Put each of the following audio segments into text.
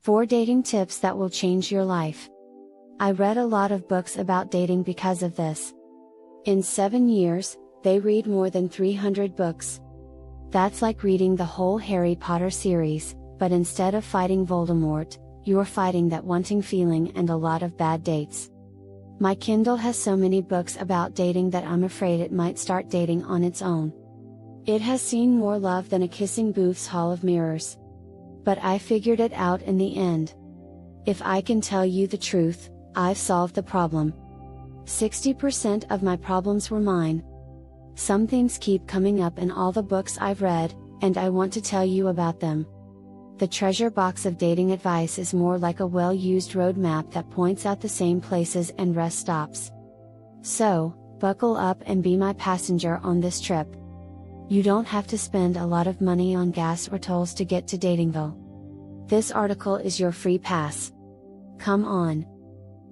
4 dating tips that will change your life. I read a lot of books about dating because of this. In 7 years, they read more than 300 books. That's like reading the whole Harry Potter series, but instead of fighting Voldemort, you're fighting that wanting feeling and a lot of bad dates. My Kindle has so many books about dating that I'm afraid it might start dating on its own. It has seen more love than a kissing booth's hall of mirrors. But I figured it out in the end. If I can tell you the truth, I've solved the problem. 60% of my problems were mine. Some themes keep coming up in all the books I've read, and I want to tell you about them. The treasure box of dating advice is more like a well-used roadmap that points out the same places and rest stops. So, buckle up and be my passenger on this trip. You don't have to spend a lot of money on gas or tolls to get to Datingville. This article is your free pass. Come on.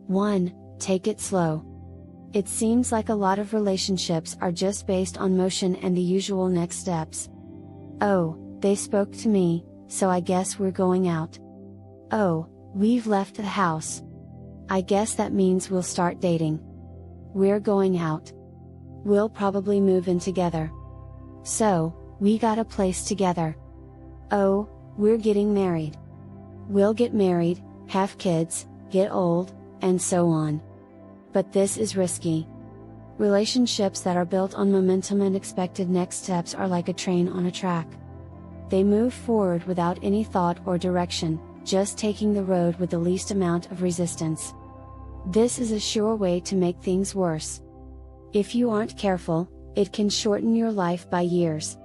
1. Take it slow. It seems like a lot of relationships are just based on motion and the usual next steps. Oh, they spoke to me, so I guess we're going out. Oh, we've left the house. I guess that means we'll start dating. We're going out. We'll probably move in together. So, we got a place together. Oh, we're getting married. We'll get married, have kids, get old, and so on. But this is risky. Relationships that are built on momentum and expected next steps are like a train on a track. They move forward without any thought or direction, just taking the road with the least amount of resistance. This is a sure way to make things worse. If you aren't careful, it can shorten your life by years.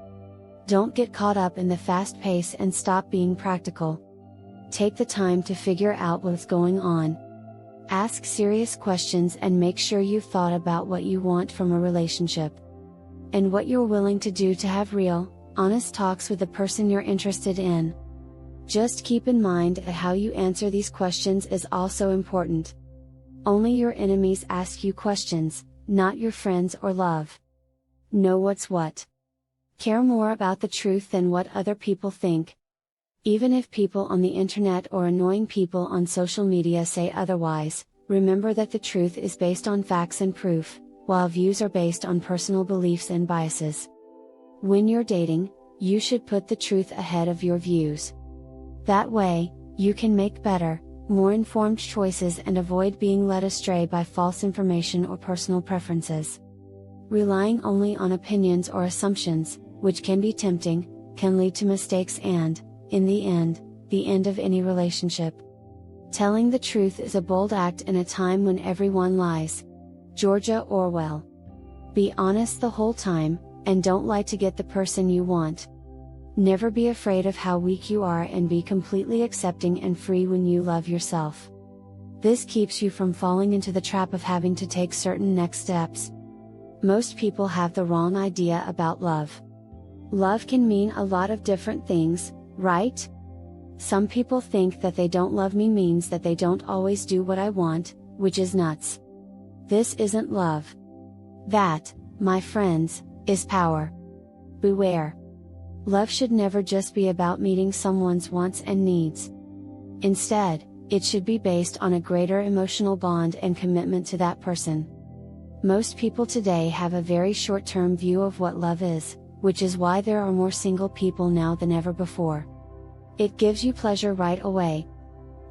Don't get caught up in the fast pace and stop being practical. Take the time to figure out what's going on. Ask serious questions and make sure you've thought about what you want from a relationship. And what you're willing to do to have real, honest talks with the person you're interested in. Just keep in mind that how you answer these questions is also important. Only your enemies ask you questions, not your friends or love. Know what's what. Care more about the truth than what other people think. Even if people on the internet or annoying people on social media say otherwise, remember that the truth is based on facts and proof, while views are based on personal beliefs and biases. When you're dating, you should put the truth ahead of your views. That way, you can make better, more informed choices and avoid being led astray by false information or personal preferences. Relying only on opinions or assumptions, which can be tempting, can lead to mistakes and, in the end of any relationship. Telling the truth is a bold act in a time when everyone lies. Georgia Orwell. Be honest the whole time, and don't lie to get the person you want. Never be afraid of how weak you are and be completely accepting and free when you love yourself. This keeps you from falling into the trap of having to take certain next steps. Most people have the wrong idea about love. Love can mean a lot of different things, right? Some people think that they don't love me means that they don't always do what I want, which is nuts. This isn't love. That, my friends, is power. Beware. Love should never just be about meeting someone's wants and needs. Instead, it should be based on a greater emotional bond and commitment to that person. Most people today have a very short-term view of what love is, which is why there are more single people now than ever before. It gives you pleasure right away.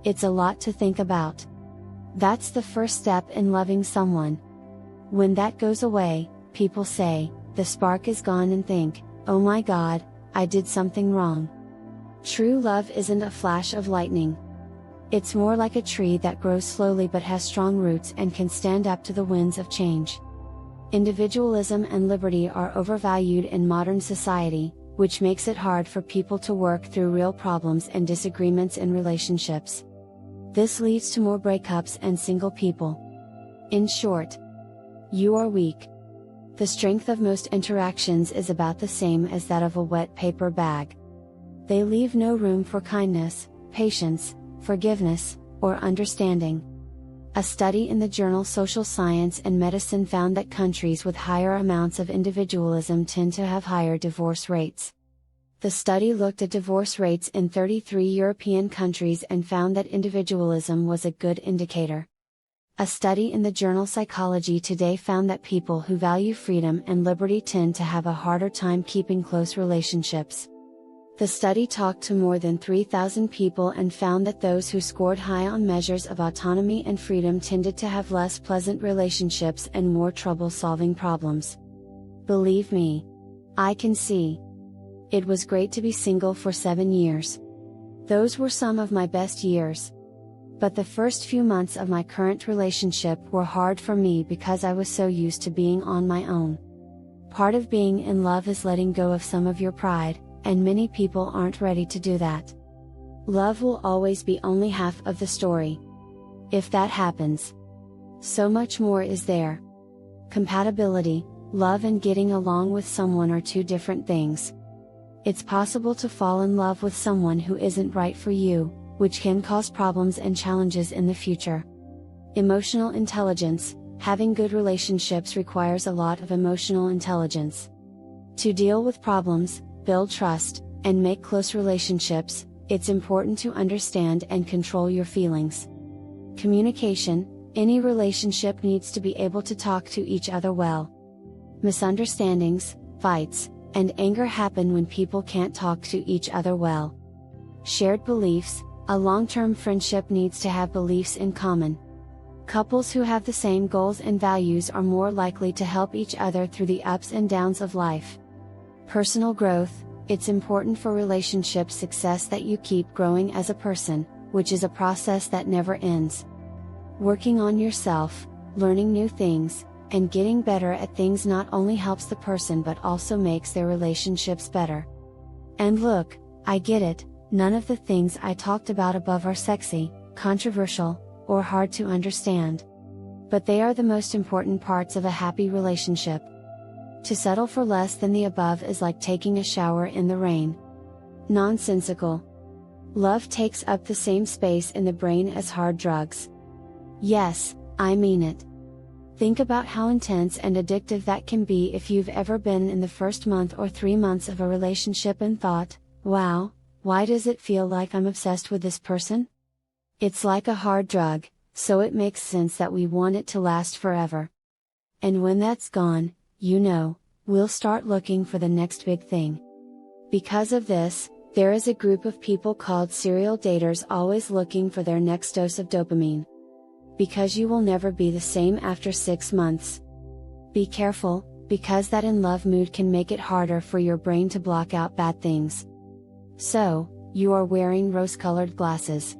It's a lot to think about. That's the first step in loving someone. When that goes away, people say, the spark is gone and think, oh my God, I did something wrong. True love isn't a flash of lightning. It's more like a tree that grows slowly but has strong roots and can stand up to the winds of change. Individualism and liberty are overvalued in modern society, which makes it hard for people to work through real problems and disagreements in relationships. This leads to more breakups and single people. In short, you are weak. The strength of most interactions is about the same as that of a wet paper bag. They leave no room for kindness, patience, forgiveness, or understanding. A study in the journal Social Science and Medicine found that countries with higher amounts of individualism tend to have higher divorce rates. The study looked at divorce rates in 33 European countries and found that individualism was a good indicator. A study in the journal Psychology Today found that people who value freedom and liberty tend to have a harder time keeping close relationships. The study talked to more than 3,000 people and found that those who scored high on measures of autonomy and freedom tended to have less pleasant relationships and more trouble solving problems. Believe me, I can see. It was great to be single for 7 years. Those were some of my best years. But the first few months of my current relationship were hard for me because I was so used to being on my own. Part of being in love is letting go of some of your pride, and many people aren't ready to do that. Love will always be only half of the story. If that happens, so much more is there. Compatibility, love and getting along with someone are two different things. It's possible to fall in love with someone who isn't right for you, which can cause problems and challenges in the future. Emotional intelligence, having good relationships requires a lot of emotional intelligence. To deal with problems, build trust, and make close relationships, it's important to understand and control your feelings. Communication, any relationship needs to be able to talk to each other well. Misunderstandings, fights, and anger happen when people can't talk to each other well. Shared beliefs, a long-term friendship needs to have beliefs in common. Couples who have the same goals and values are more likely to help each other through the ups and downs of life. Personal growth, it's important for relationship success that you keep growing as a person, which is a process that never ends. Working on yourself, learning new things, and getting better at things not only helps the person but also makes their relationships better. And look, I get it, none of the things I talked about above are sexy, controversial, or hard to understand. But they are the most important parts of a happy relationship. To settle for less than the above is like taking a shower in the rain. Nonsensical. Love takes up the same space in the brain as hard drugs. Yes, I mean it. Think about how intense and addictive that can be if you've ever been in the first month or 3 months of a relationship and thought, wow, why does it feel like I'm obsessed with this person? It's like a hard drug, so it makes sense that we want it to last forever. And when that's gone, we'll start looking for the next big thing. Because of this, there is a group of people called serial daters always looking for their next dose of dopamine. Because you will never be the same after 6 months. Be careful, because that in love mood can make it harder for your brain to block out bad things. So, you are wearing rose-colored glasses.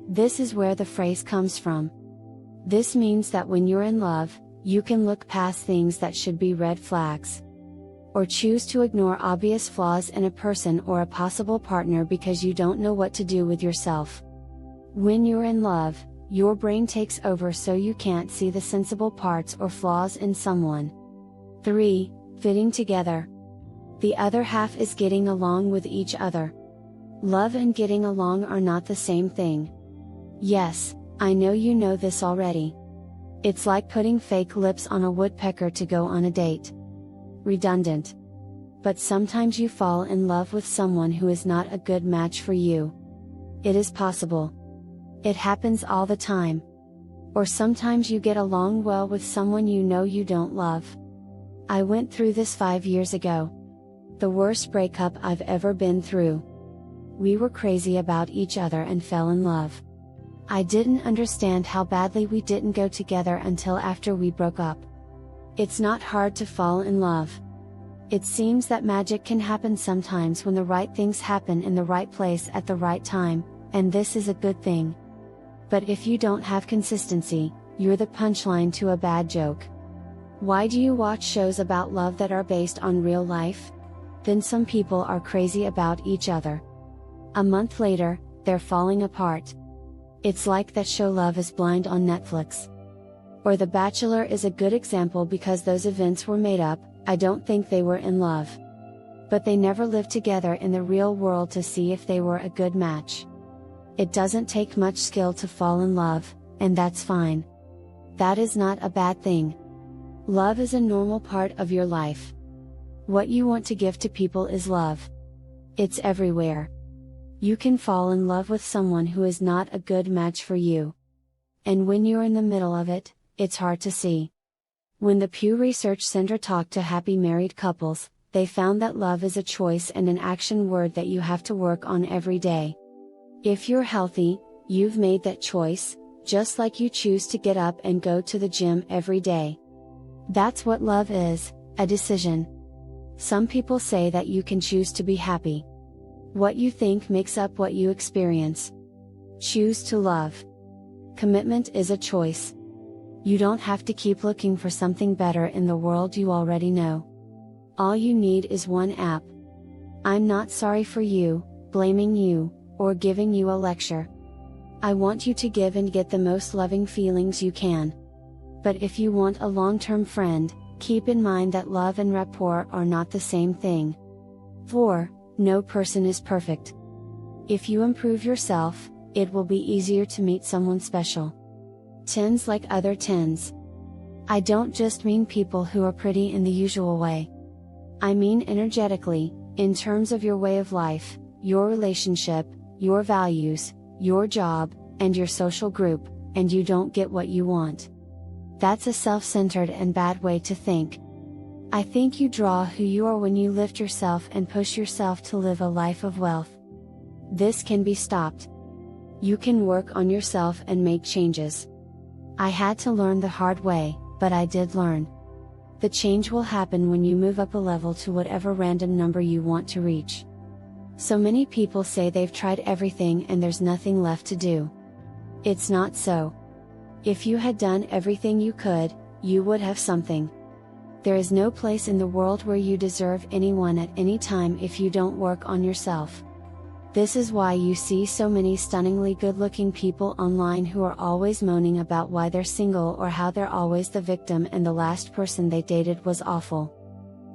This is where the phrase comes from. This means that when you're in love, you can look past things that should be red flags. Or choose to ignore obvious flaws in a person or a possible partner because you don't know what to do with yourself. When you're in love, your brain takes over so you can't see the sensible parts or flaws in someone. 3. Fitting together. The other half is getting along with each other. Love and getting along are not the same thing. Yes, I know you know this already. It's like putting fake lips on a woodpecker to go on a date. Redundant. But sometimes you fall in love with someone who is not a good match for you. It is possible. It happens all the time. Or sometimes you get along well with someone you know you don't love. I went through this 5 years ago. The worst breakup I've ever been through. We were crazy about each other and fell in love. I didn't understand how badly we didn't go together until after we broke up. It's not hard to fall in love. It seems that magic can happen sometimes when the right things happen in the right place at the right time, and this is a good thing. But if you don't have consistency, you're the punchline to a bad joke. Why do you watch shows about love that are based on real life? Then some people are crazy about each other. A month later, they're falling apart. It's like that show Love is Blind on Netflix. Or The Bachelor is a good example because those events were made up. I don't think they were in love. But they never lived together in the real world to see if they were a good match. It doesn't take much skill to fall in love, and that's fine. That is not a bad thing. Love is a normal part of your life. What you want to give to people is love. It's everywhere. You can fall in love with someone who is not a good match for you. And when you're in the middle of it, it's hard to see. When the Pew Research Center talked to happy married couples, they found that love is a choice and an action word that you have to work on every day. If you're healthy, you've made that choice, just like you choose to get up and go to the gym every day. That's what love is, a decision. Some people say that you can choose to be happy. What you think makes up what you experience. Choose to love. Commitment is a choice. You don't have to keep looking for something better in the world you already know. All you need is one app. I'm not sorry for you, blaming you, or giving you a lecture. I want you to give and get the most loving feelings you can. But if you want a long-term friend, keep in mind that love and rapport are not the same thing. 4. No person is perfect. If you improve yourself, it will be easier to meet someone special. 10s like other 10s. I don't just mean people who are pretty in the usual way. I mean energetically, in terms of your way of life, your relationship, your values, your job, and your social group, and you don't get what you want. That's a self-centered and bad way to think. I think you draw who you are when you lift yourself and push yourself to live a life of wealth. This can be stopped. You can work on yourself and make changes. I had to learn the hard way, but I did learn. The change will happen when you move up a level to whatever random number you want to reach. So many people say they've tried everything and there's nothing left to do. It's not so. If you had done everything you could, you would have something. There is no place in the world where you deserve anyone at any time if you don't work on yourself. This is why you see so many stunningly good-looking people online who are always moaning about why they're single or how they're always the victim and the last person they dated was awful.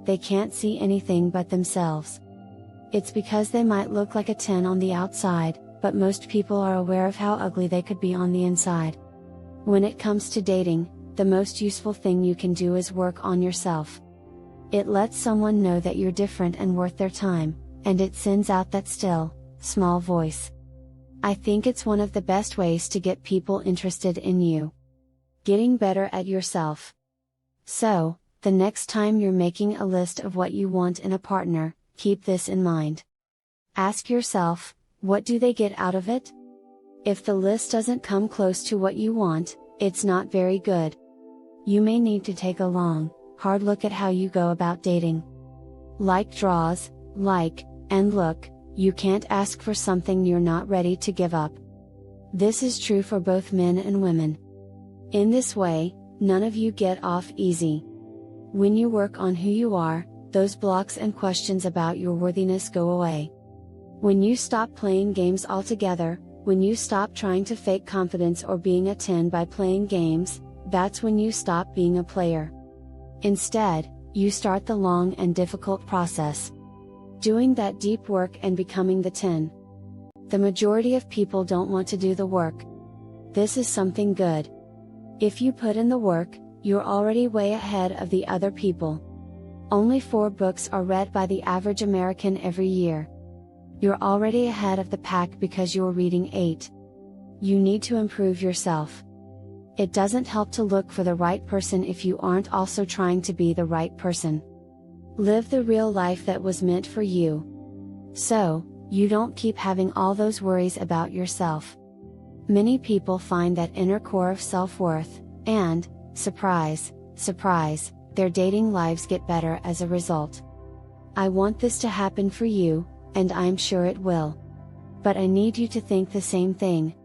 They can't see anything but themselves. It's because they might look like a 10 on the outside, but most people are aware of how ugly they could be on the inside. When it comes to dating, the most useful thing you can do is work on yourself. It lets someone know that you're different and worth their time, and it sends out that still, small voice. I think it's one of the best ways to get people interested in you. Getting better at yourself. So, the next time you're making a list of what you want in a partner, keep this in mind. Ask yourself, what do they get out of it? If the list doesn't come close to what you want, it's not very good. You may need to take a long, hard look at how you go about dating. Like draws, like, and look, you can't ask for something you're not ready to give up. This is true for both men and women. In this way, none of you get off easy. When you work on who you are, those blocks and questions about your worthiness go away. When you stop playing games altogether, when you stop trying to fake confidence or being a 10 by playing games, that's when you stop being a player. Instead, you start the long and difficult process. Doing that deep work and becoming the 10. The majority of people don't want to do the work. This is something good. If you put in the work, you're already way ahead of the other people. Only 4 books are read by the average American every year. You're already ahead of the pack because you're reading 8. You need to improve yourself. It doesn't help to look for the right person if you aren't also trying to be the right person. Live the real life that was meant for you. So, you don't keep having all those worries about yourself. Many people find that inner core of self-worth, and, surprise, surprise, their dating lives get better as a result. I want this to happen for you, and I'm sure it will. But I need you to think the same thing,